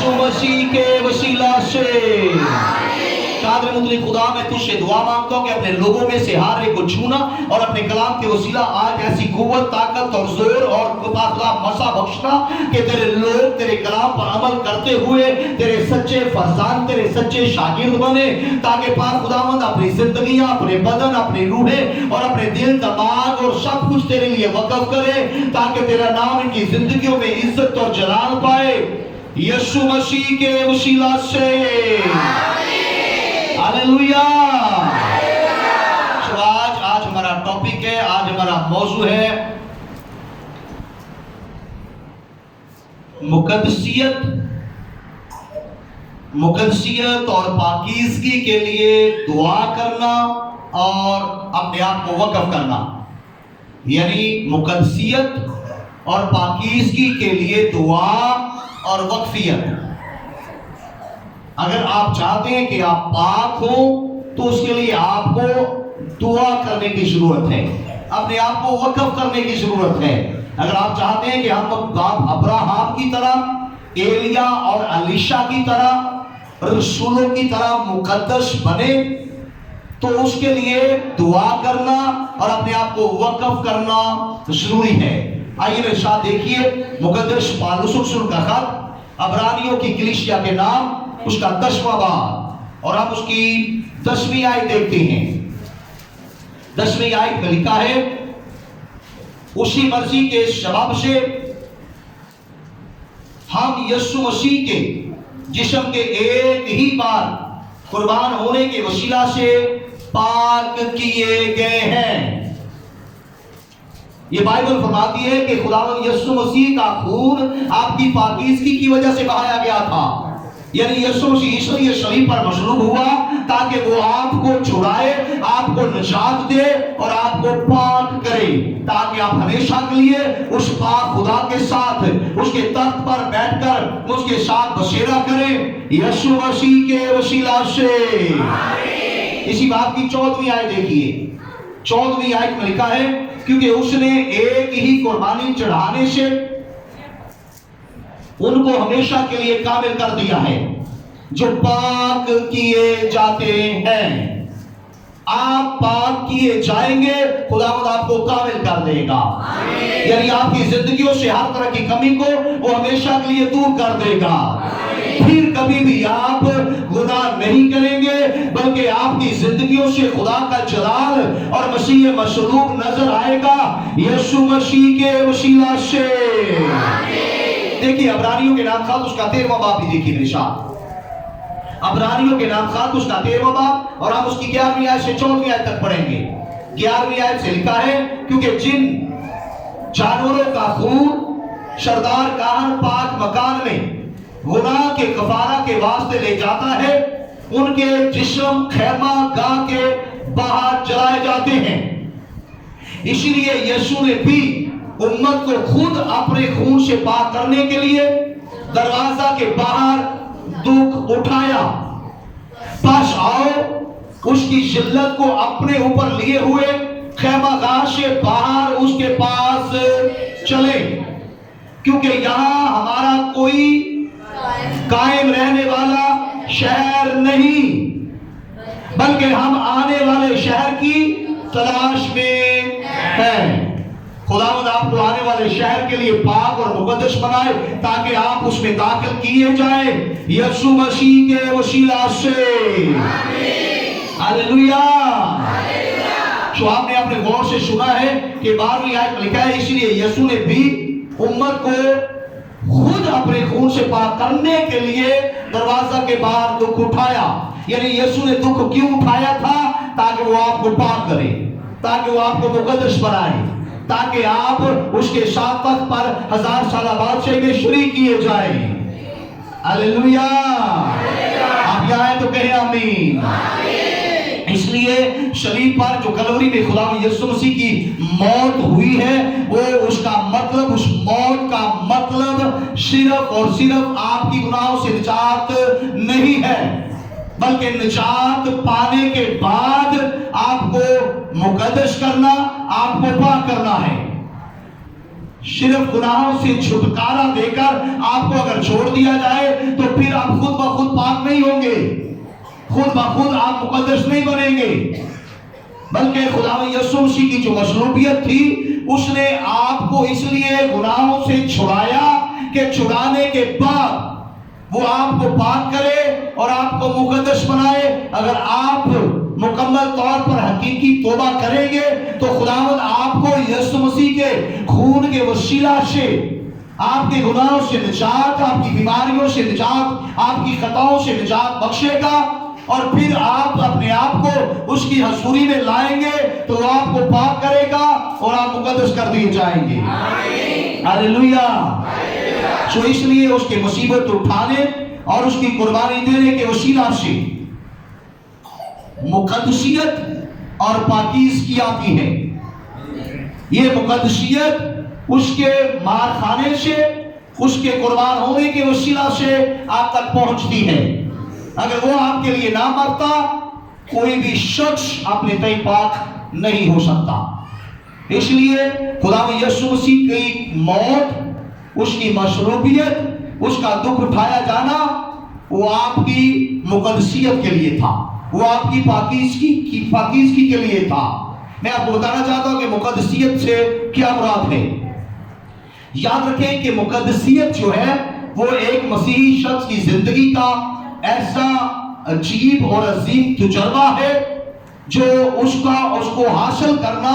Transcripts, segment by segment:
यीशु मसीह के वसीला से। कादर मुतलिक खुदा, मैं तुझसे दुआ मांगता हूँ कि अपने लोगों में से हर एक को छूना और अपने कलाम के वसीला आज ऐसी कुव्वत, ताकत और जोर और खुदा मसा बख्शना कि तेरे लोग तेरे कलाम पर अमल करते हुए तेरे सच्चे फरजान, तेरे सच्चे शागिर्द बने, ताकि पाक खुदावंद अपनी जिंदगियां, अपने बदन, अपनी रूहें और अपने दिल, दिमाग और सब कुछ तेरे लिए वक़्फ़ करे, ताकि तेरा नाम इनकी जिंदगियों में इज्जत और जलाल पाए, यीशु मसीह के वसीला से। हालेलुया। तो आज हमारा टॉपिक है, आज हमारा मौजू है मुकद्दसियत और पाकीज़गी के लिए दुआ करना और अपने आप को वक़्फ़ करना। यानी मुकद्दसियत और पाकीज़गी के लिए दुआ और वक्फियत। अगर आप चाहते हैं कि आप पाक हो तो उसके लिए आपको दुआ करने की जरूरत है, अपने आप को वक़्फ़ करने की जरूरत है। अगर आप चाहते हैं कि हम बाप अब्राहम की तरह, एलिया और अलीशा की तरह, रसूलों की तरह मुकद्दस बने, तो उसके लिए दुआ करना और अपने आप को वक़्फ़ करना जरूरी है। आइए मेरे साथ देखिए मुकद्दस पौलुस रसूल का खत अब्रानियों की कलीसिया के नाम, उसका 10वां बाब, और हम उसकी 10वीं आयत देखते हैं। 10वीं आयत में लिखा है, उसी मर्जी के सबब से हम यीशु मसीह के जिस्म के एक ही बार कुर्बान होने के वसीला से पाक किए गए हैं। ये बाइबल फरमाती है कि खुदावंद यीशु मसीह का खून आपकी पाकीज़गी की वजह से बहाया गया था। यानी यीशु मसीह ईश्वरीय सलीब पर मसलूब हुआ ताकि वो आपको छुड़ाए, आपको निजात दे और आपको पाक करे, ताकि आप हमेशा के लिए उस पाक खुदा के साथ उसके तख्त पर बैठकर उसके साथ बसेरा करें, यीशु मसीह के वसीला से। इसी बात की 14वीं आयत देखिए। 14वीं आयत में लिखा है, क्योंकि उसने एक ही कुर्बानी चढ़ाने से उनको हमेशा के लिए कामिल कर दिया है जो पाक किए जाते हैं। आप पाक किए जाएंगे, खुदावंद आपको कामिल कर देगा। यानी आपकी जिंदगियों से हर तरह की कमी को वो हमेशा के लिए दूर कर देगा। फिर कभी भी आप गुनाह नहीं करेंगे, बल्कि आपकी जिंदगियों से खुदा का जलाल और मसीह मसलूब नजर आएगा, यीशु मसीह के वसीला से। देखिए अब्रानियों के नाम खात उसका 13वां बाब भी देखिए मेरे साथ। अब्रानियों के नाम खात उसका 13वां बाब, और हम उसकी 11वीं आयत से 14वीं आयत तक पढ़ेंगे। 11वीं आयत से लिखा है, क्योंकि जिन जानवरों का खून सरदार काहन पाक मकान में गुनाह के कफारा के वास्ते ले जाता है, उनके जिस्म खैमा गाह के बाहर जलाए जाते हैं। इसलिए यीशु ने भी उम्मत को खुद अपने खून से पाक करने के लिए दरवाजा के बाहर दुख उठाया। पास आओ उसकी जिल्लत को अपने ऊपर लिए हुए खैमागाह से बाहर उसके पास चले, क्योंकि यहाँ हमारा कोई कायम रहने वाला शहर नहीं, बल्कि हम आने वाले शहर की तलाश में हैं। खुदावंद आपको आने वाले शहर के लिए पाक और मुकद्दस बनाए, ताकि आप उसमें दाखिल किए जाए, यीशु मसीह के वसीला से। हालेलुया। तो आपने अपने गौर से सुना है कि 12वीं आयत में लिखा है, इसलिए यीशु ने भी उम्मत को खुद अपने खून से पाक करने के लिए दरवाजा के बाहर दुख उठाया। यानी यीशु ने दुख क्यों उठाया था? ताकि वो आपको पाक करे, ताकि वो आपको मुकद्दस बनाए, ताकि आप उसके साथ तख्त पर 1000 साल बादशाही में शरीक किए जाए। हालेलुया। आप यहाँ हैं तो कहें आमीन। इसलिए सलीब पर जो कलवरी में खुदा यीशु मसीह की मौत हुई है, वो उसका मतलब, उस मौत का मतलब सिर्फ और सिर्फ आपकी गुनाहों से निजात नहीं है, बल्कि निजात पाने के बाद आपको मुकद्दस करना, आपको पाक करना है। सिर्फ गुनाहों से छुटकारा देकर आपको अगर छोड़ दिया जाए तो خود بخود آپ مقدس نہیں بنیں گے، بلکہ خدا یسوع مسیح کی جو مصلوبیت تھی اس نے آپ کو اس لیے گناہوں سے چھڑایا کہ چھڑانے کے بعد وہ آپ کو پاک کرے اور آپ کو مقدس بنائے۔ اگر آپ مکمل طور پر حقیقی توبہ کریں گے تو خداوند آپ کو یسوع مسیح کے خون کے وسیلہ سے آپ کے گناہوں سے نجات، آپ کی بیماریوں سے نجات، آپ کی خطاؤں سے نجات بخشے گا، اور پھر آپ اپنے آپ کو اس کی حضوری میں لائیں گے تو وہ آپ کو پاک کرے گا اور آپ مقدس کر دیے جائیں گے۔ ہاللیلویہ۔ تو اس لیے اس کے مصیبت اٹھانے اور اس کی قربانی دینے کے وسیلہ سے مقدسیت اور پاکیزگی آتی ہے۔ یہ مقدسیت اس کے مار کھانے سے، اس کے قربان ہونے کے وسیلہ سے آپ تک پہنچتی ہے۔ اگر وہ آپ کے لیے نہ مرتا کوئی بھی شخص اپنے تئیں پاک نہیں ہو سکتا۔ اس لیے خدا یسوع مسیح کی موت، اس کی مصلوبیت، اس کا دکھ اٹھایا جانا وہ آپ کی مقدسیت کے لیے تھا، وہ آپ کی پاکیزگی کے لیے تھا۔ میں آپ کو بتانا چاہتا ہوں کہ مقدسیت سے کیا مراد ہے۔ یاد رکھیں کہ مقدسیت جو ہے وہ ایک مسیحی شخص کی زندگی کا ایسا عجیب اور عظیم تجربہ ہے جو اس کو حاصل کرنا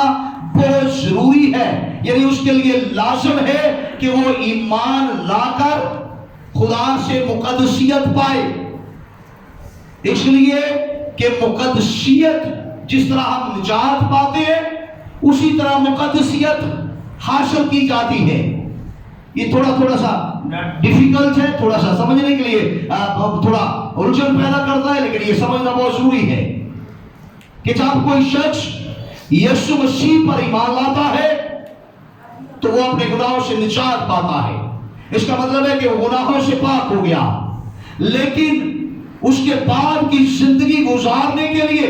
بہت ضروری ہے۔ یعنی اس کے لیے لازم ہے کہ وہ ایمان لا کر خدا سے مقدسیت پائے۔ اس لیے کہ مقدسیت جس طرح ہم نجات پاتے ہیں اسی طرح مقدسیت حاصل کی جاتی ہے۔ یہ تھوڑا سا ڈیفیکلٹ ہے، تھوڑا سا سمجھنے کے لیے تھوڑا الجھن پیدا کرتا ہے، لیکن یہ سمجھنا بہت ضروری ہے کہ جب کوئی شخص یسوع مسیح پر ایمان لاتا ہے تو وہ اپنے گناہوں سے نجات پاتا ہے۔ اس کا مطلب ہے کہ وہ گناہوں سے پاک ہو گیا، لیکن اس کے بعد کی زندگی گزارنے کے لیے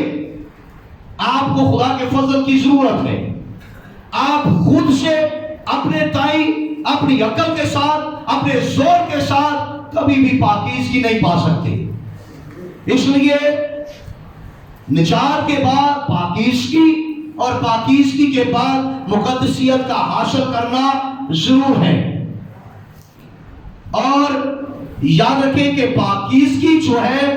آپ کو خدا کے فضل کی ضرورت ہے۔ آپ خود سے اپنے تائیں اپنی عقل کے ساتھ، اپنے زور کے ساتھ کبھی بھی پاکیزگی نہیں پا سکتے۔ اس لیے نجات کے بعد پاکیزگی اور پاکیزگی کے بعد مقدسیت کا حاصل کرنا ضرور ہے۔ اور یاد رکھیں کہ پاکیزگی جو ہے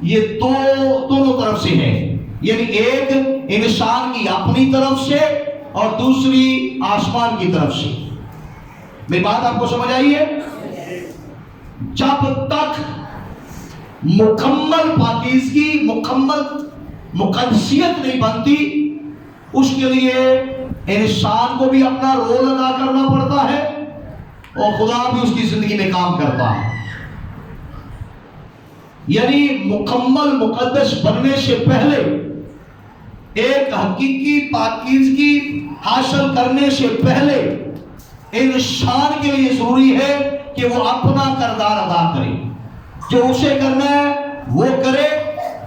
یہ دونوں طرف سے ہے، یعنی ایک انسان کی اپنی طرف سے اور دوسری آسمان کی طرف سے۔ میری بات آپ کو سمجھ آئی ہے؟ جب تک مکمل پاکیزگی، مکمل مقدسیت نہیں بنتی، اس کے لیے انسان کو بھی اپنا رول ادا کرنا پڑتا ہے اور خدا بھی اس کی زندگی میں کام کرتا ہے۔ یعنی مکمل مقدس بننے سے پہلے ایک حقیقی پاکیزگی حاصل کرنے سے پہلے انسان کے لیے ضروری ہے کہ وہ اپنا کردار ادا کرے، جو اسے کرنا ہے وہ کرے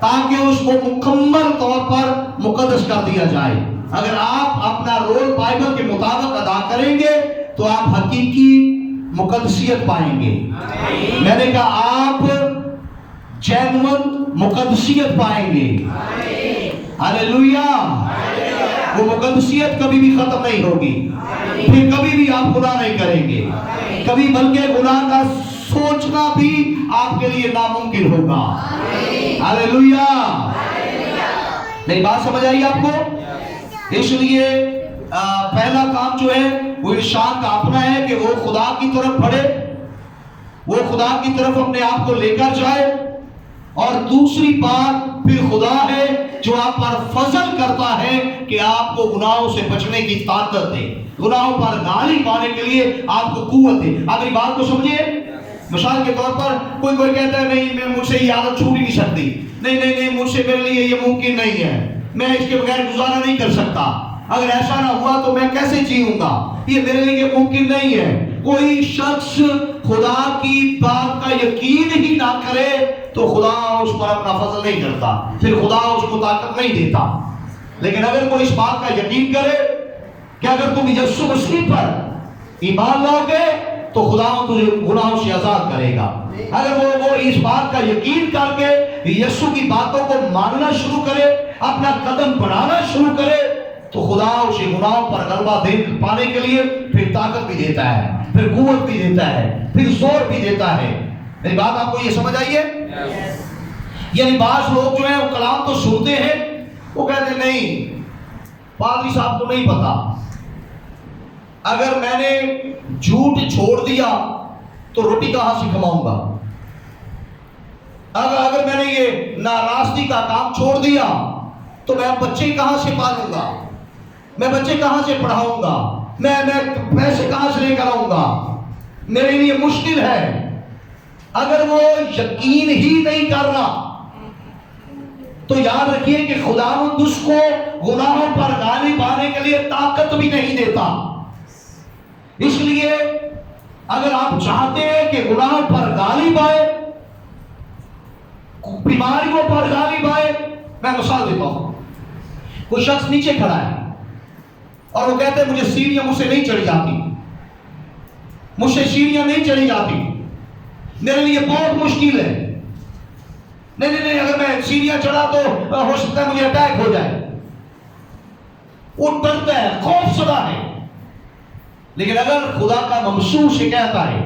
تاکہ اس کو مکمل طور پر مقدس کر دیا جائے۔ اگر آپ اپنا رول بائبل کے مطابق ادا کریں گے تو آپ حقیقی مقدسیت پائیں گے۔ میں نے کہا آپ جینوئن مقدسیت پائیں گے۔ ہاللیلویہ۔ وہ مقدسیت کبھی بھی ختم نہیں ہوگی، پھر کبھی بھی آپ گناہ نہیں کریں گے کبھی، بلکہ گناہ کا سوچنا بھی آپ کے لیے ناممکن ہوگا۔ ہاللیلویہ۔ میری بات سمجھ آئی آپ کو؟ اس لیے پہلا کام جو ہے وہ انسان کا اپنا ہے کہ وہ خدا کی طرف بڑھے، وہ خدا کی طرف اپنے آپ کو لے کر جائے، اور دوسری بات پھر خدا ہے جو آپ پر فضل کرتا ہے کہ آپ کو گناہوں سے بچنے کی طاقت دے، گناہوں پر غالب پانے کے لیے آپ کو قوت دے۔ آپ میری بات کو سمجھے؟ مثال کے طور پر کوئی کہتا ہے نہیں مجھ سے یہ عادت چھوٹ ہی نہیں سکتی، نہیں مجھ سے میرے لیے یہ ممکن نہیں ہے، میں اس کے بغیر گزارا نہیں کر سکتا، اگر ایسا نہ ہوا تو میں کیسے جیوں گا، یہ میرے لیے ممکن نہیں ہے۔ کوئی شخص خدا کی بات کا یقین ہی نہ کرے تو خدا اس پر اپنا فضل نہیں کرتا، پھر خدا اس کو طاقت نہیں دیتا۔ لیکن اگر کوئی اس بات کا یقین کرے کہ اگر تم یسوع مسیح پر ایمان لاؤ گے تو خدا تجھے گناہوں سے آزاد کرے گا، اگر وہ اس بات کا یقین کر کے यीशु की बातों को मानना शुरू करे, अपना कदम बढ़ाना शुरू करे, तो खुदा उसे गुनाहों पर गलबा दे पाने के लिए फिर ताकत भी देता है, फिर कुव्वत भी देता है, फिर जोर भी देता है। मेरी बात आपको ये समझ आई है? यानी बास लोग जो है वो कलाम तो सुनते हैं, वो कहते नहीं पादरी साहब को नहीं पता, अगर मैंने झूठ छोड़ दिया तो रोटी कहां से कमाऊंगा, अगर मैंने ये नाराजगी का काम छोड़ दिया तो मैं बच्चे कहां से पालूंगा, मैं बच्चे कहां से पढ़ाऊंगा, मैं पैसे कहां से लेकर आऊंगा, मेरे लिए मुश्किल है। अगर वो यकीन ही नहीं कर रहा तो याद रखिए कि खुदावंद उसको गुनाहों पर गालिब आने के लिए ताकत भी नहीं देता। इसलिए अगर आप चाहते हैं कि गुनाहों पर गालिब आए, बीमारियों पर गालिब आए, मैं मिसाल देता हूं। कोई शख्स नीचे खड़ा है और वो कहते हैं मुझे सीढ़ियां मुझसे नहीं चढ़ी जाती, मुझसे सीढ़ियां नहीं चढ़ी जाती, मेरे लिए बहुत मुश्किल है, नहीं, अगर मैं सीढ़ियां चढ़ा तो हो सकता है मुझे अटैक हो जाए। वो डरता है, खौफसदा है। लेकिन अगर खुदा का ममसूस से कहता है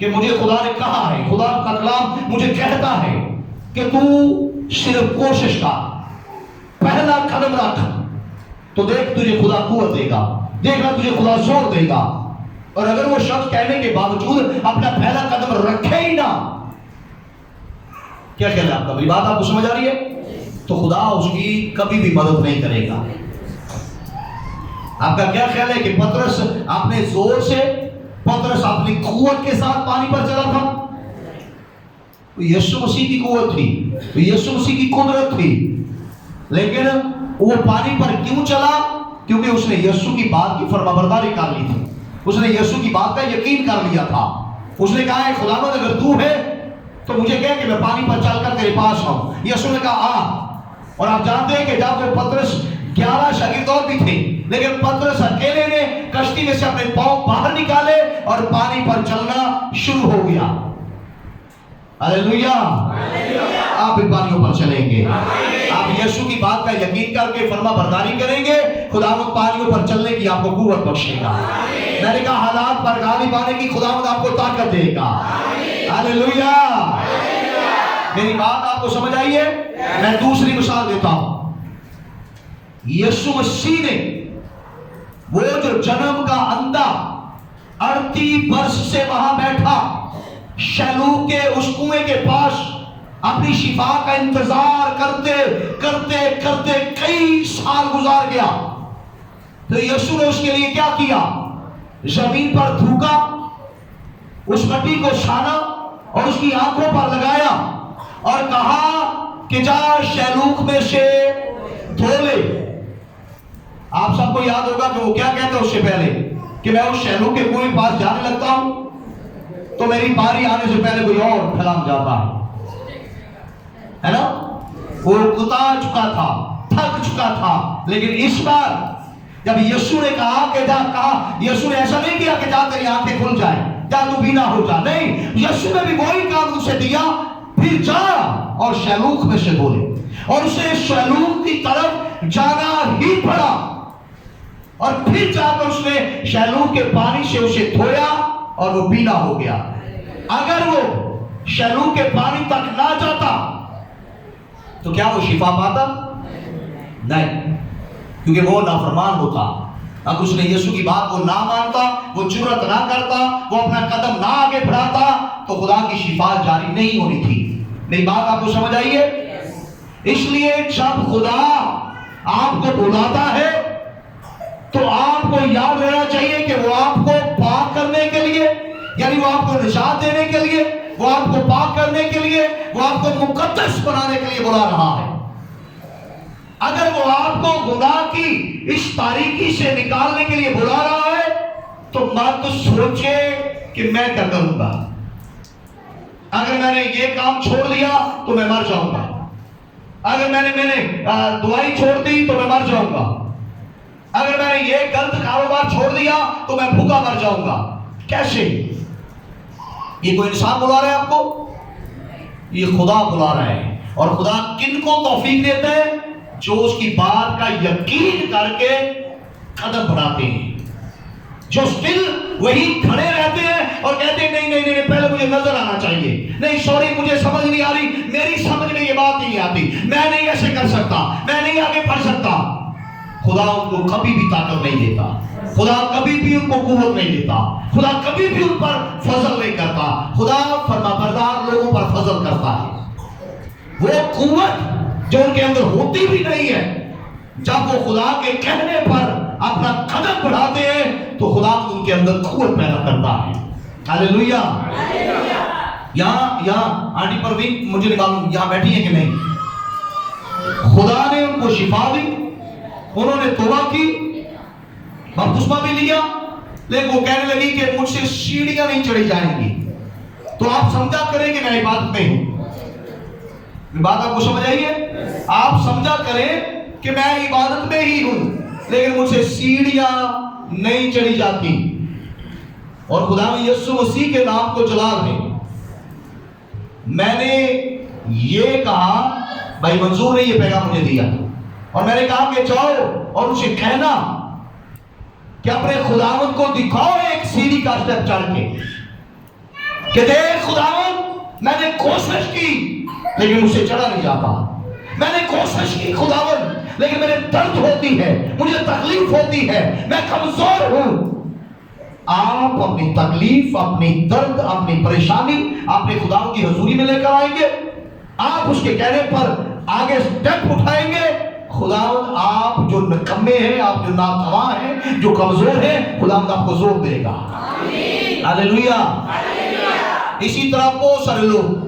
कि मुझे खुदा ने कहा है, खुदा का कलाम मुझे कहता है कि तू सिर्फ कोशिश कर, पहला कदम रख, तो देख तुझे खुदा कुव्वत देगा, देखना तुझे खुदा जोर देगा। और अगर वो शख्स कहने के बावजूद अपना पहला कदम रखे ही ना, क्या कहना आपका? मेरी बात आपको समझ आ रही है? तो खुदा उसकी कभी भी मदद नहीं करेगा। आपका क्या ख्याल है कि पतरस अपने जोर से, पतरस अपनी कुव्वत के साथ पानी पर चला था? यीशु मसीह की कुव्वत थी, यीशु मसीह की कुदरत थी, लेकिन वो पानी पर क्यों चला? क्योंकि उसने यीशु की बात की फरमाबरदारी कर ली थी, उसने यीशु की बात का यकीन कर लिया था। उसने कहा है खुदावंद अगर तू है तो मुझे कह कि मैं पानी पर चलकर तेरे पास आऊं। यीशु ने कहा आ। और आप जानते हैं कि जब वो पतरस 11 शागिर्द और भी थे, लेकिन पतरस अकेले ने कश्ती में से अपने पांव बाहर निकाले और पानी पर चलना शुरू हो गया। हालेलुया। आप इन पानियों पर चलेंगे, आप यीशु की बात का यकीन करके फरमाबरदारी करेंगे, खुदावंद पानियों पर चलने की आपको कुव्वत बख्शेगा। मैंने कहा हालात पर गालिब आने की खुदावंद आपको ताकत देगा। हालेलुया। मेरी बात आपको समझ आई है? मैं दूसरी मिसाल देता हूं। यीशु मसीह ने वो जो जन्म का अंधा 38 वर्ष से वहां बैठा शैलूक के उस कुएं के पास अपनी शिफा का इंतजार करते करते करते कई साल गुजार गया, तो यीशु ने उसके लिए क्या किया? जमीन पर थूका, उस मट्टी को छाना और उसकी आंखों पर लगाया और कहा कि जा शैलूक में से धो ले। आप सबको याद होगा कि वो क्या कहते हैं उससे पहले कि मैं उस शैलूक के कुएं के पास जाने लगता हूं तो मेरी बारी आने से पहले कोई और फैलाम जाता है ना? वो उता चुका था, थक चुका था, लेकिन इस बार जब यीशु ने कहा कि जा, कहा यीशु ने ऐसा नहीं किया कि जा तेरी आंखें खुल जाए, जा तू बीना हो जा, नहीं, यीशु ने भी वही काम उसे दिया, फिर जा और शैलूक में से बोले, और उसे शैलूक की तरफ जाना ही पड़ा। और फिर जाकर उसने शैलूक के पानी से उसे धोया और वो बीना हो गया। अगर वो शैलूक के पानी तक ना जाता तो क्या वो शिफा पाता? नहीं, क्योंकि वो नाफरमान होता। अब उसने यीशु की बात को ना मानता, वो जुर्रत ना करता, वो अपना कदम ना आगे बढ़ाता, तो खुदा की शिफा जारी नहीं होनी थी। मेरी बात आपको समझ आई है? इसलिए जब खुदा आपको बुलाता है तो आपको याद रहना चाहिए कि वो आपको पाक करने के लिए, यानी वो आपको निजात देने के लिए, वो आपको पाक करने के लिए, वो आपको मुकद्दस बनाने के लिए बुला रहा है। अगर वो आपको गुनाह की इस तारीकी से निकालने के लिए बुला रहा है तो मत सोचे कि मैं क्या करूंगा, अगर मैंने ये काम छोड़ दिया तो मैं मर जाऊंगा, अगर मैंने दवाई छोड़ दी तो मैं मर जाऊंगा, अगर मैंने ये गलत कारोबार छोड़ दिया तो मैं भूखा मर जाऊंगा। कैसे? ये कोई इंसान बुला रहा है आपको? ये खुदा बुला रहा है। اور خدا کن کو توفیق دیتا ہے؟ جو اس کی بات کا یقین کر کے قدم بڑھاتے ہیں، جو اسٹل وہی کھڑے رہتے ہیں اور کہتے ہیں نہیں نہیں نہیں پہلے مجھے نظر آنا چاہیے، نہیں سوری مجھے سمجھ نہیں آ رہی، میری سمجھ میں یہ بات نہیں آتی، میں نہیں ایسے کر سکتا، میں نہیں آگے بڑھ سکتا۔ خدا ان کو کبھی بھی طاقت نہیں دیتا، خدا کبھی بھی ان کو قوت نہیں دیتا، خدا کبھی بھی ان پر فضل نہیں کرتا۔ خدا فرمانبردار لوگوں پر فضل کرتا ہے۔ وہ قوت جو ان کے اندر ہوتی بھی نہیں ہے، جب وہ خدا کے کہنے پر اپنا قدم بڑھاتے ہیں تو خدا ان کے اندر قوت پیدا کرتا ہے۔ ہاللیلویا۔ یہاں آنٹی پروین مجھے نہیں معلوم یہاں بیٹھی ہے کہ نہیں، خدا نے ان کو شفا دی، انہوں نے توبہ کی، بپتسمہ بھی لیا، لیکن وہ کہنے لگی کہ مجھ سے سیڑھیاں نہیں چڑھی جائیں گی۔ تو آپ سمجھا کریں کہ میں عبادت میں ہوں، بات آپ کو سمجھ آئی ہے؟ آپ سمجھا کریں کہ میں عبادت میں ہی ہوں، لیکن مجھ سے سیڑھیاں نہیں چڑھی جاتی۔ اور خدا یسوع مسیح کے نام کو جلال ہے، میں نے یہ کہا، بھائی منظور نے یہ پیغام مجھے دیا اور میں نے کہا کہ جاؤ اور اسے کہنا کہ اپنے خداوند کو دکھاؤ ایک سیڑھی کا سٹیپ چڑھ کے کہ دیکھ خداوند میں نے کوشش کی لیکن مجھ سے چڑھا نہیں جاتا، میں نے کوشش کی خداوند لیکن میرے درد ہوتی ہے، مجھے تکلیف ہوتی ہے، میں کمزور ہوں۔ آپ اپنی تکلیف، اپنی درد، اپنی پریشانی اپنے خداوند کی حضوری میں لے کر آئیں گے، آپ اس کے کہنے پر آگے سٹیپ اٹھائیں گے، خداوند آپ جو نکمے ہیں، آپ جو ناتواں ہیں، جو کمزور ہیں، خداوند آپ کو زور دے گا۔ ہاللیلویا۔ اسی طرح بہت سارے لوگ،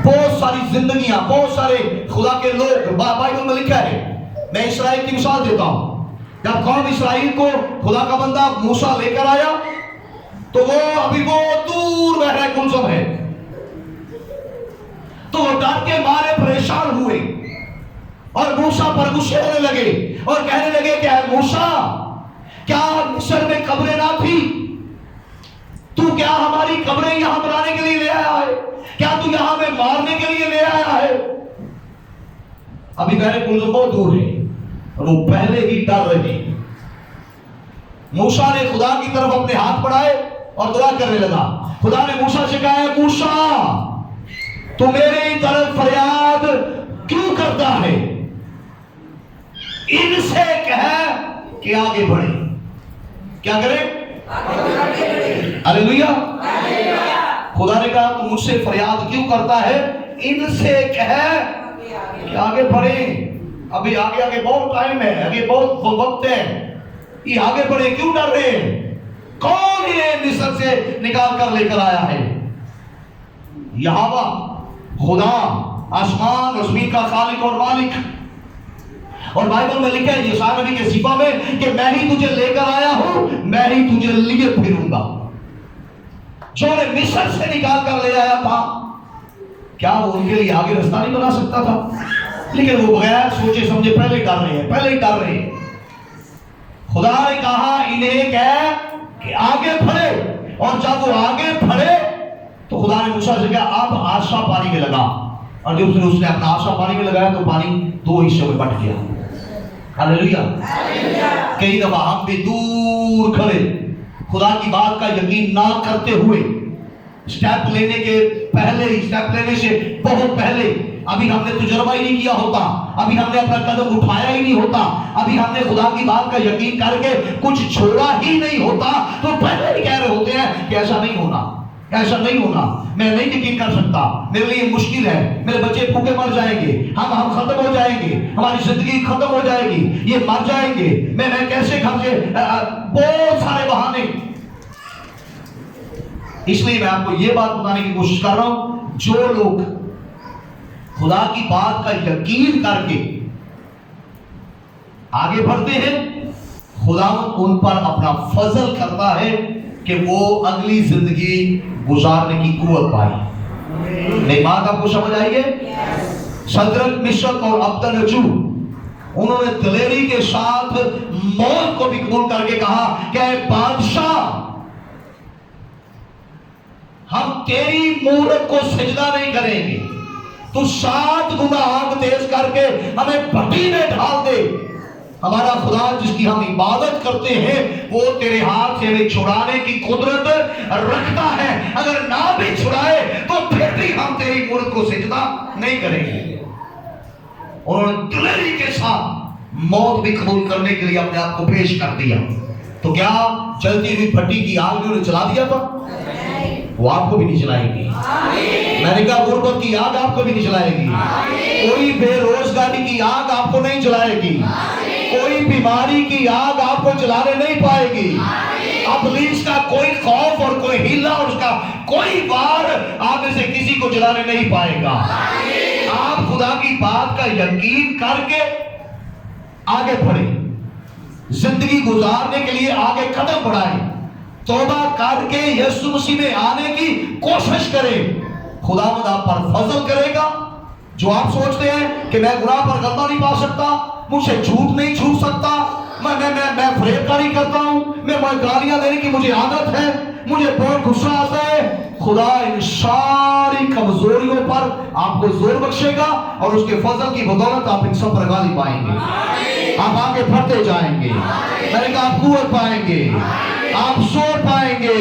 بہت ساری زندگیاں، بہت سارے خدا کے لوگ، بائبل میں لکھا ہے، میں اسرائیل کی مثال دیتا ہوں، جب قوم اسرائیل کو خدا کا بندہ موسیٰ لے کر آیا تو وہ ابھی بہت دور بحر کلثم ہے، تو وہ ڈر کے مارے پریشان ہوئے اور موسیٰ پر غصے ہونے لگے اور کہنے لگے کہ اے موسیٰ، کیا مصر میں قبریں نہ تھی؟ تو کیا ہماری قبریں یہاں بنانے کے لیے لے آیا ہے؟ کیا تو یہاں میں مارنے کے لیے لے آیا ہے؟ ابھی بحر کلثم بہت دور ہے اور وہ پہلے ہی ڈر رہے۔ موسیٰ نے خدا کی طرف اپنے ہاتھ بڑھائے اور دعا کرنے لگا۔ خدا نے موسیٰ سے کہا، ہے موسیٰ تو میری طرف فریاد کیوں کرتا ہے؟ ان سے کہے کہ آگے بڑھے۔ کیا کرے؟ ہاللیلویا۔ خدا نے کہا تو مجھ سے فریاد کیوں کرتا ہے؟ ان سے کہے کہ آگے بڑھے۔ ابھی آگے بہت ٹائم ہے، آگے بہت وقت ہے، یہ آگے بڑھے، کیوں ڈر رہے ہیں؟ کون یہ مصر سے نکال کر لے کر آیا ہے؟ یہوہ خدا آسمان اور زمین کا خالق اور مالک۔ اور بائبل میں لکھا ہے یسوع نبی کے صفہ میں کہ میں ہی تجھے لے کر آیا ہوں، میں ہی تجھے لیے پھروں گا۔ جو نے مصر سے نکال کر لے آیا تھا، کیا وہ ان کے لیے آگے رستہ نہیں بنا سکتا تھا؟ لیکن وہ بغیر سوچے سمجھے پہلے ہی ڈر رہے ہیں، پہلے ہی ڈر رہے ہیں۔ خدا نے کہا انہیں کہ آگے بڑھے، اور جب وہ آگے بڑھے تو خدا نے موسیٰ سے کہا اب آسا پانی میں لگا، اور جب اس نے اپنا آسا پانی میں لگایا تو پانی دو حصوں میں بٹ گیا۔ ہاللیلویا۔ کئی دفعہ ہم بھی دور کھڑے خدا کی بات کا یقین نہ کرتے ہوئے، سٹیپ لینے کے پہلے ہی، سٹیپ لینے سے بہت پہلے، ابھی ہم نے تجربہ ہی نہیں کیا ہوتا، ابھی ہم نے اپنا قدم اٹھایا ہی نہیں ہوتا، ابھی ہم نے خدا کی بات کا یقین کر کے کچھ چھوڑا ہی نہیں ہوتا، تو پہلے ہی کہہ رہے ہوتے ہیں کہ ایسا نہیں ہونا، ایسا نہیں ہونا، میں نہیں یقین کر سکتا، میرے لیے مشکل ہے، میرے بچے بھوکے مر جائیں گے، ہم ختم ہو جائیں گے، ہماری زندگی ختم ہو جائے گی، یہ مر جائیں گے، میں کیسے گھر سے، بہت سارے بہانے۔ اس لیے میں آپ کو یہ بات بتانے کی کوشش کر رہا ہوں، جو لوگ خدا کی بات کا یقین کر کے آگے بڑھتے ہیں، خدا ان پر اپنا فضل کرتا ہے کہ وہ اگلی زندگی گزارنے کی قوت پائے۔ میری بات آپ کو سمجھ آئی ہے؟ شدرک، مشک اور عبدالنجو، انہوں نے دلیری کے ساتھ موت کو بھی قبول کر کے کہا کہ اے بادشاہ، ہم تیری مورت کو سجدہ نہیں کریں گے، تو 7 गुना आग तेज करके हमें भट्टी में डाल दे। हमारा खुदा जिसकी हम इबादत करते हैं वो तेरे हाथ से हमें छुड़ाने की कुदरत रखता है। अगर ना भी छुड़ाए तो फिर भी हम तेरी मूरत को सिजदा नहीं करेंगे। उन्होंने दिलेरी के साथ मौत भी कबूल करने के लिए अपने आप को पेश कर दिया। तो क्या जलती हुई भट्टी की आग भी उन्हें जला दिया था? वो आपको भी नहीं जलाएगी। मैंने कहा गुर्बत की आग आपको भी नहीं जलाएगी। कोई बेरोजगारी की आग आपको नहीं जलाएगी। कोई बीमारी की आग आपको जलाने नहीं पाएगी। इब्लीस का कोई खौफ और कोई हिला और उसका कोई वार आप में से किसी को जलाने नहीं पाएगा। आप खुदा की बात का यकीन करके आगे बढ़े, जिंदगी गुजारने के लिए आगे कदम बढ़ाएं, तौबा करके यीशु मसीह में आने की कोशिश करें। खुदावंद आप पर फजल करेगा। जो आप सोचते हैं कि मैं गुनाह पर गलबा नहीं पा सकता, मुझसे झूठ नहीं छूट सकता, मैं फरेबकारी करता हूँ, मैं गालियां देने की मुझे आदत है, मुझे बहुत गुस्सा आता है, खुदा इन सारी कमजोरियों पर आपको जोर बख्शेगा और उसके फजल की बदौलत आप इन सब पर गाली पाएंगे। आप आगे बढ़ते जाएंगे। मैंने कहा आप कुव्वत पाएंगे, आप शोर पाएंगे।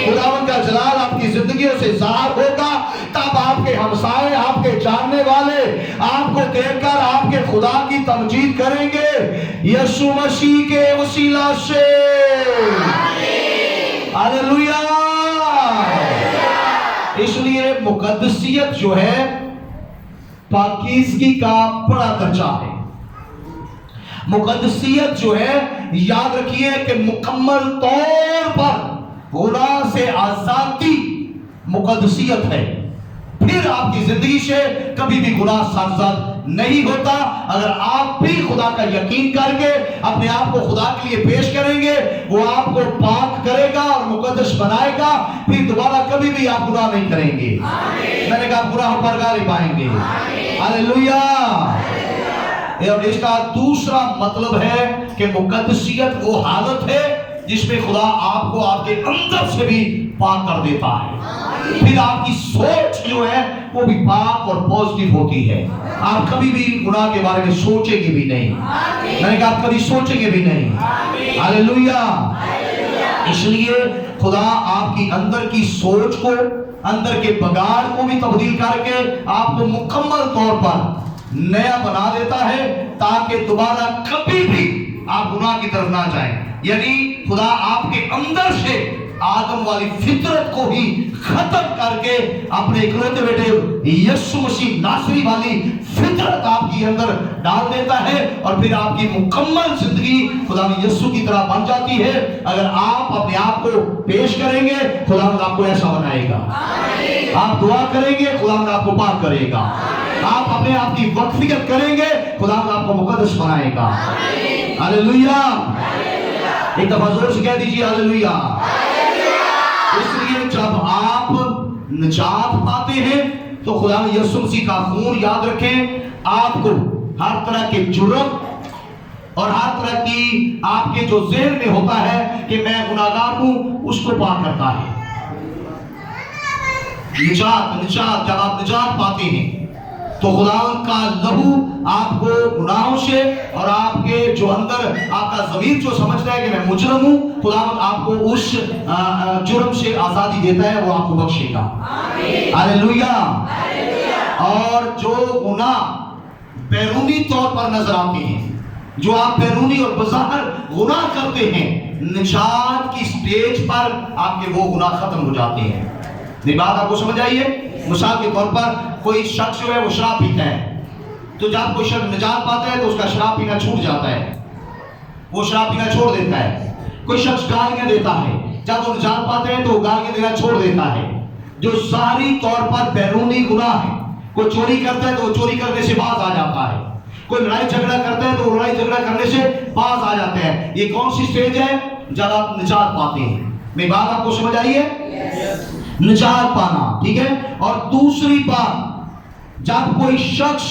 खुदावंद का जलाल आपकी जिंदगियों से ज़ाहिर होगा। तब आपके हमसाए, आपके जानने वाले आपको देखकर आपके खुदा की तमजीद करेंगे यीशु मसीह के वसीला से। हालेलुया। इसलिए मुकद्दसियत जो है पाकीज़गी का बड़ा दर्जा है। मुकद्दसियत जो है याद रखिए कि मुकम्मल तौर पर गुनाह से आजादी मुकद्दसियत है। फिर आपकी जिंदगी से कभी भी गुनाह सरजद नहीं होता। अगर आप भी खुदा का यकीन करके अपने आप को खुदा के लिए पेश करेंगे, वो आपको पाक करेगा और मुकद्दस बनाएगा। फिर दोबारा कभी भी आप गुनाह नहीं करेंगे। मैंने कहा आप गुनाह पर गाली पाएंगे। हालेलुया। और इसका दूसरा मतलब है कि मुकद्दसियत वो हालत है जिसमें खुदा आपको आपके अंदर से भी पाक कर देता है। फिर आपकी सोच जो है वो भी पाक और पॉजिटिव होती है। आप कभी भी गुनाह के बारे में सोचेंगे भी नहीं। मैंने कहा आप कभी सोचेंगे भी नहीं। हालेलुया। इसलिए खुदा आपकी अंदर की सोच को, अंदर के बगाड़ को भी तब्दील करके आपको मुकम्मल तौर पर नया बना देता है, ताकि दोबारा कभी भी आप गुनाह की तरफ ना जाएं। यानी खुदा आपके अंदर से आदम वाली फितरत को ही खत्म करके अपने इकलौते बेटे यीशु मसीह नासरी वाली फितरत आपके अंदर डाल देता है और फिर आपकी मुकम्मल जिंदगी खुदा यीशु की तरह बन जाती है। अगर आप अपने आप को पेश करेंगे, खुदा आपको ऐसा बनाएगा। आप दुआ करेंगे, खुदा आपको पाक करेगा। आप अपने आप की वक्फियत करेंगे, खुदा आपको मुकद्दस बनाएगा। हालेलुया। एक दफा जोर से कह दीजिए हालेलुया। इसलिए जब आप निजात पाते हैं तो खुदा यीशु मसीह का खून याद रखें आपको हर तरह के जुर्म और हर तरह की आपके जो ज़हन में होता है कि मैं गुनाहगार हूं, उसको पाक करता है। निजात जब आप निजात पाते हैं तो खुदावंद का लहू आपको गुनाहों से और आपके जो अंदर आपका ज़मीर जो समझता है कि मैं मुजरम हूं, खुदावंद आपको उस जुर्म से आज़ादी देता है, वो आपको बख्शेगा। हालेलुया। और जो गुनाह बैरूनी तौर पर नजर आते हैं, जो आप बैरूनी और बज़ाहिर गुनाह करते हैं, निजात की स्टेज पर आपके वो गुनाह खत्म हो जाते हैं। ये बात आपको समझ आई है? मिसाल के तौर पर कोई शख्स जो है वो शराब पीता है, तो जब कोई शख्स निजात पाता है तो उसका शराब पीना छूट जाता है, वो शराब पीना छोड़ देता है। कोई शख्स गालियां देता है, जब वो निजात पाता है तो वो गालियां देना छोड़ देता है। जो सारी तौर पर बैरूनी गुनाह है, कोई चोरी करता है तो वो चोरी करने से बाज आ जाता है, कोई लड़ाई झगड़ा करता है तो वो लड़ाई झगड़ा करने से बाज आ जाते हैं। ये कौन सी स्टेज है? जब आप निजात पाते हैं। मेरी बात आपको समझ आई है? निजात पाना, ठीक है। और दूसरी बात, जब कोई शख्स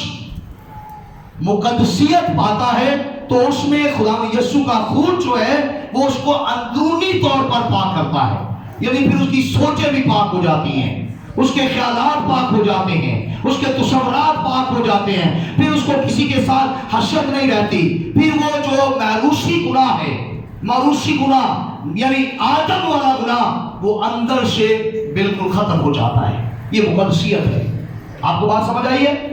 मुकद्दसियत पाता है तो उसमें खुदा यीशु का खून जो है वो उसको अंदरूनी तौर पर पाक करता है। یعنی پھر اس کی سوچیں بھی پاک ہو جاتی ہیں، اس کے خیالات پاک ہو جاتے ہیں، اس کے تصورات پاک ہو جاتے ہیں، پھر اس کو کسی کے ساتھ حسد نہیں رہتی، پھر وہ جو موروثی گناہ ہے، موروثی گناہ یعنی آدم والا گناہ، وہ اندر سے بالکل ختم ہو جاتا ہے۔ یہ مقدسیت ہے۔ آپ کو بات سمجھ آئی ہے؟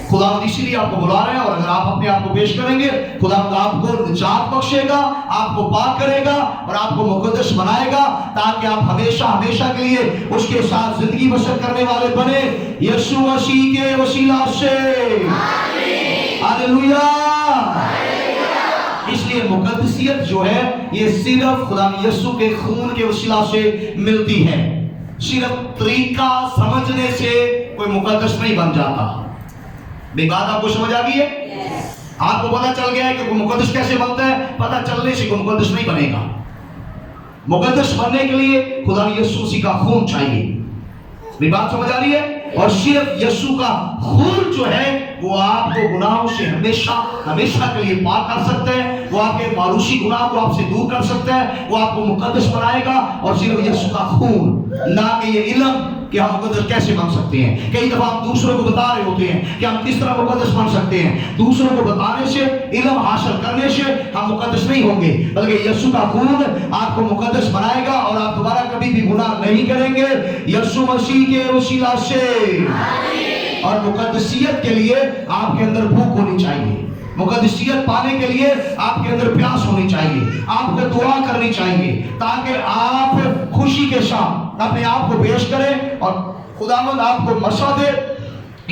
خدا اسی لیے آپ کو بلا رہے ہیں، اور اگر آپ اپنے آپ کو پیش کریں گے، خدا آپ کو نجات بخشے گا، آپ کو پاک کرے گا اور آپ کو مقدس بنائے گا، تاکہ آپ ہمیشہ ہمیشہ کے لیے اس کے ساتھ زندگی بسر کرنے والے بنے، یسوع مسیح کے وسیلہ سے۔ ہاللویا۔ اس لیے مقدسیت جو ہے یہ صرف خدا یسوع کے خون کے وسیلہ سے ملتی ہے۔ صرف طریقہ سمجھنے سے کوئی مقدس نہیں بن جاتا۔ بے بات آپ کو سمجھ آ گئی ہے؟ آپ کو پتہ چل گیا ہے کہ مقدس کیسے بنتا ہے؟ پتہ چلنے سے کوئی مقدس نہیں بنے گا۔ مقدس بننے کے لیے خدا یسوع مسیح کا خون چاہیے۔ بے بات سمجھ آ رہی ہے؟ اور صرف یسوع کا خون جو ہے وہ آپ کو گناہوں سے ہمیشہ ہمیشہ کے لیے پاک کر سکتا ہے، وہ آپ کے موروثی گناہ کو آپ سے دور کر سکتا ہے، وہ آپ کو مقدس بنائے گا، اور صرف یسوع کا خون، نہ کہ یہ علم کہ ہم مقدس کیسے بن سکتے ہیں۔ کئی دفعہ ہم دوسروں کو بتا رہے ہوتے ہیں کہ ہم کس طرح مقدس بن سکتے ہیں، دوسروں کو بتانے سے، علم حاصل کرنے سے ہم مقدس نہیں ہوں گے، بلکہ یسوع کا خون آپ کو مقدس بنائے گا اور آپ دوبارہ کبھی بھی گناہ نہیں کریں گے، یسوع مسیح کے وسیلہ سے۔ اور مقدسیت کے لیے آپ کے اندر بھوک ہونی چاہیے، مقدسیت پانے کے لیے آپ کے اندر پیاس ہونی چاہیے، آپ کو دعا کرنی چاہیے، تاکہ آپ خوشی کے ساتھ اپنے آپ کو پیش کریں اور خداوند آپ کو مسا دے۔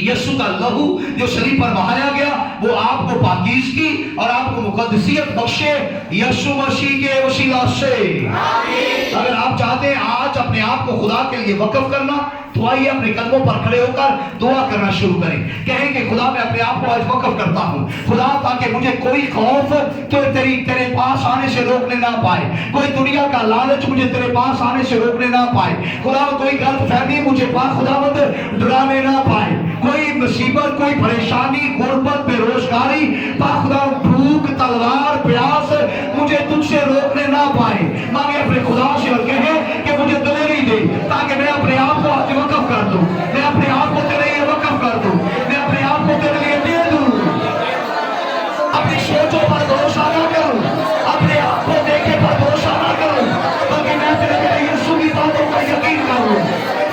یسوع کا لہو جو صلیب پر بہایا گیا وہ آپ کو پاکیزگی اور آپ کو مقدسیت بخشے، یسوع مسیح کے وسیلہ سے۔ اگر آپ چاہتے ہیں آج اپنے آپ کو خدا کے لیے وقف کرنا، تو آئیے اپنے قدموں پر کھڑے ہو کر دعا کرنا شروع کریں۔ کہیں کہ خدا میں اپنے آپ کو آج وقف کرتا ہوں، خدا تاکہ مجھے کوئی خوف تو تیرے پاس آنے سے روکنے نہ پائے، کوئی دنیا کا لالچ مجھے تیرے پاس آنے سے روکنے نہ پائے، خدا کوئی غلط فہمی مجھے خداوند ڈرانے نہ پائے، کوئی مصیبت، کوئی پریشانی، غربت، بے روزگاری، خدا بھوک، تلوار، پیاس مجھے تجھ سے روکنے نہ پائے۔ مانگے اپنے خدا سے اور کہیں کہ مجھے دلیری دے، تاکہ میں اپنے آپ کو آج وقف کر دوں، میں اپنے آپ کو تیرے لیے وقف کر دوں، میں اپنے آپ کو تیرے لیے دے دوں، اپنی سوچوں پر بھروسہ نہ کروں، اپنے آپ کو دیکھے پر بھروسہ نہ کروں، بلکہ میں تیرے میرے یسوع کی باتوں کا یقین کروں،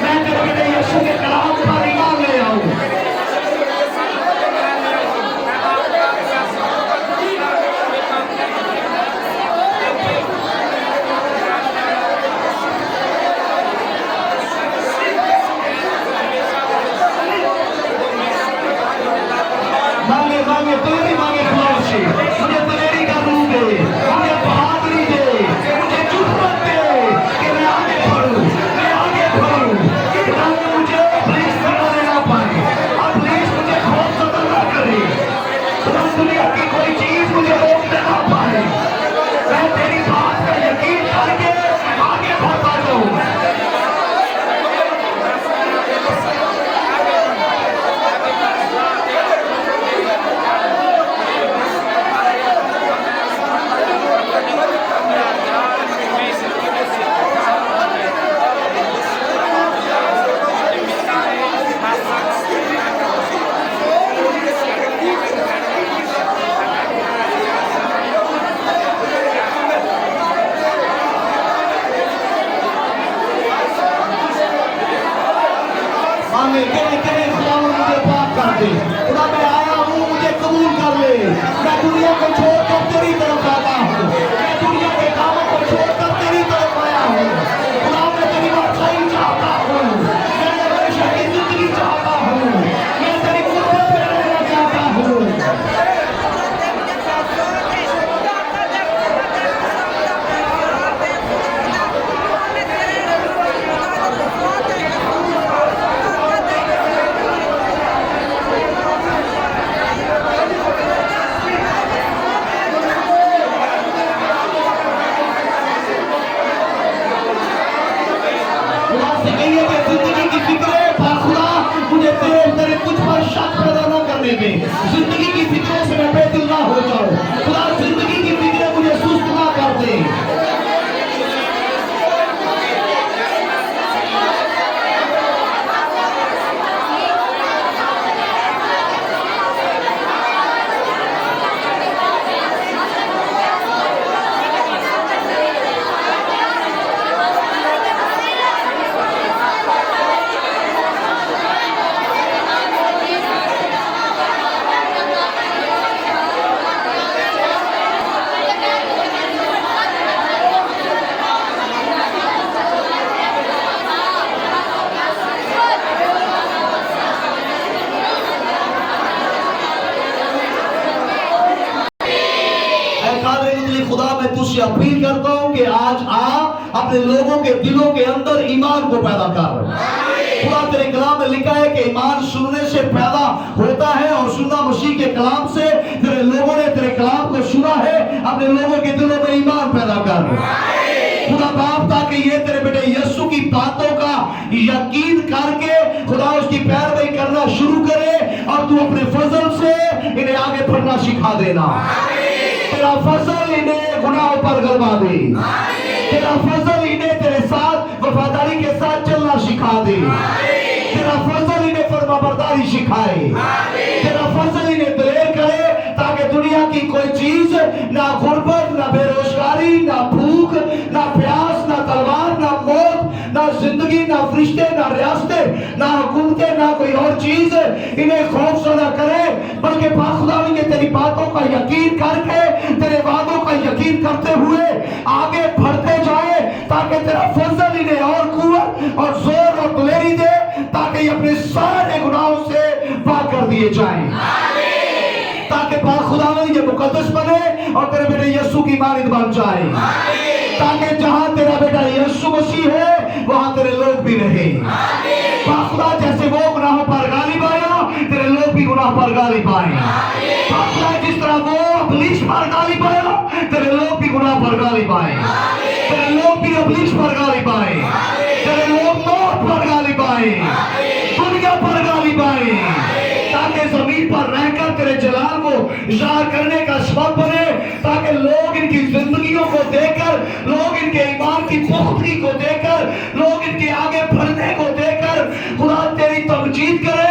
میں تیرے میرے یسوع کے کلام پر ایمان لے آؤں۔ مانگے دلیری مانگے خدا سے، مجھے دلیری کا روح دے، مجھے بہادری دے، مجھے جرأت دے کہ میں آگے بڑھوں، میں آگے بڑھوں، تاکہ مجھے ابلیس کرنے نہ پائے، ابلیس مجھے خوف زدہ نہ کرے، دنیا کی کوئی چیز مجھے روکنے نہ پائے، میں تیری بات کا یقین کر کے آگے بڑھتا جاؤں۔ خدا مجھے پاک کر دے، خدا میں آیا ہوں مجھے قبول کر لے، میں دنیا کو چھوڑ کر تیری طرف آتا ہوں، میں دنیا کے کاموں کو چھوڑ کر تیری طرف آیا ہوں، خدا میں تیری بادشاہی چاہتا ہوں، میں ہمیشہ کی زندگی چاہتا ہوں، میں تیری قربت میں رہنا چاہتا ہوں۔ मैं तुझसे अपील करता हूं कि आज आ अपने लोगों के दिलों के अंदर ईमान को पैदा कर। खुदा तेरे कलाम में लिखा है कि ईमान सुनने से पैदा होता है और सुनना मसीह के कलाम से। तेरे लोगों ने तेरे कलाम को सुना है, अपने लोगों के दिलों में ईमान पैदा कर खुदा बाप, ताकि ये तेरे बेटे यीशु की बातों का यकीन करके खुदा उसकी पैरवी करना शुरू करे और तू अपने फजल से इन्हें आगे बढ़ना सिखा देना। तेरा फजल इन्हें गुनाहों पर गलबा दे, तेरा फजल इन्हें तेरे साथ वफादारी के साथ चलना सिखा दे, तेरा फजल इन्हें फरमाबरदारी सिखाए, तेरा फजल इन्हें दलेर करे ताकि दुनिया की कोई चीज, ना गुर्बत, ना बेरोजगारी, ना भूख, ना प्यास, ना तलवार, ना मौत, ना जिंदगी, ना फरिश्ते, ना रियासतें, ना हुकूमतें, ना कोई और चीज इन्हें खौफजदा करे, बल्कि खुदावंद के तेरी बातों का यकीन करके, तेरे वादों का यकीन करते हुए आगे बढ़ते जाए, ताकि तेरा फजल इन्हें और कुव्वत और जोर और दलेरी दे, ताकि अपने सारे गुनाहों से पाक कर दिए जाएं, ताकि खुदावंद ये मुकद्दस बने और तेरे बेटे यीशु की मानिंद बन जाए, ताकि जहां तेरा बेटा यीशु मसीह है वहां तेरे लोग भी रहे। खुदा जैसे वो गुनाहों पर गालिब आया, तेरे लोग भी गुनाह पर गालिब आए। खुदा जिस तरह वो इब्लीस पर गालिब आया, तेरे लोग भी गुनाह पर गालिब आए, तेरे लोग भी इब्लीस पर गालिब आए, तेरे लोग मौत पर गालिब आए, दुनिया पर गालिब आए, ताकि जमीन पर रहकर तेरे जलाल को इज़हार करने का सबब बने, ताकि लोग इनकी जिंदगियों को देखकर, लोग इनके ईमान की पुख्तगी को देखकर, लोग इनके आगे बढ़ने को देखकर खुदा तेरी तमजीद करे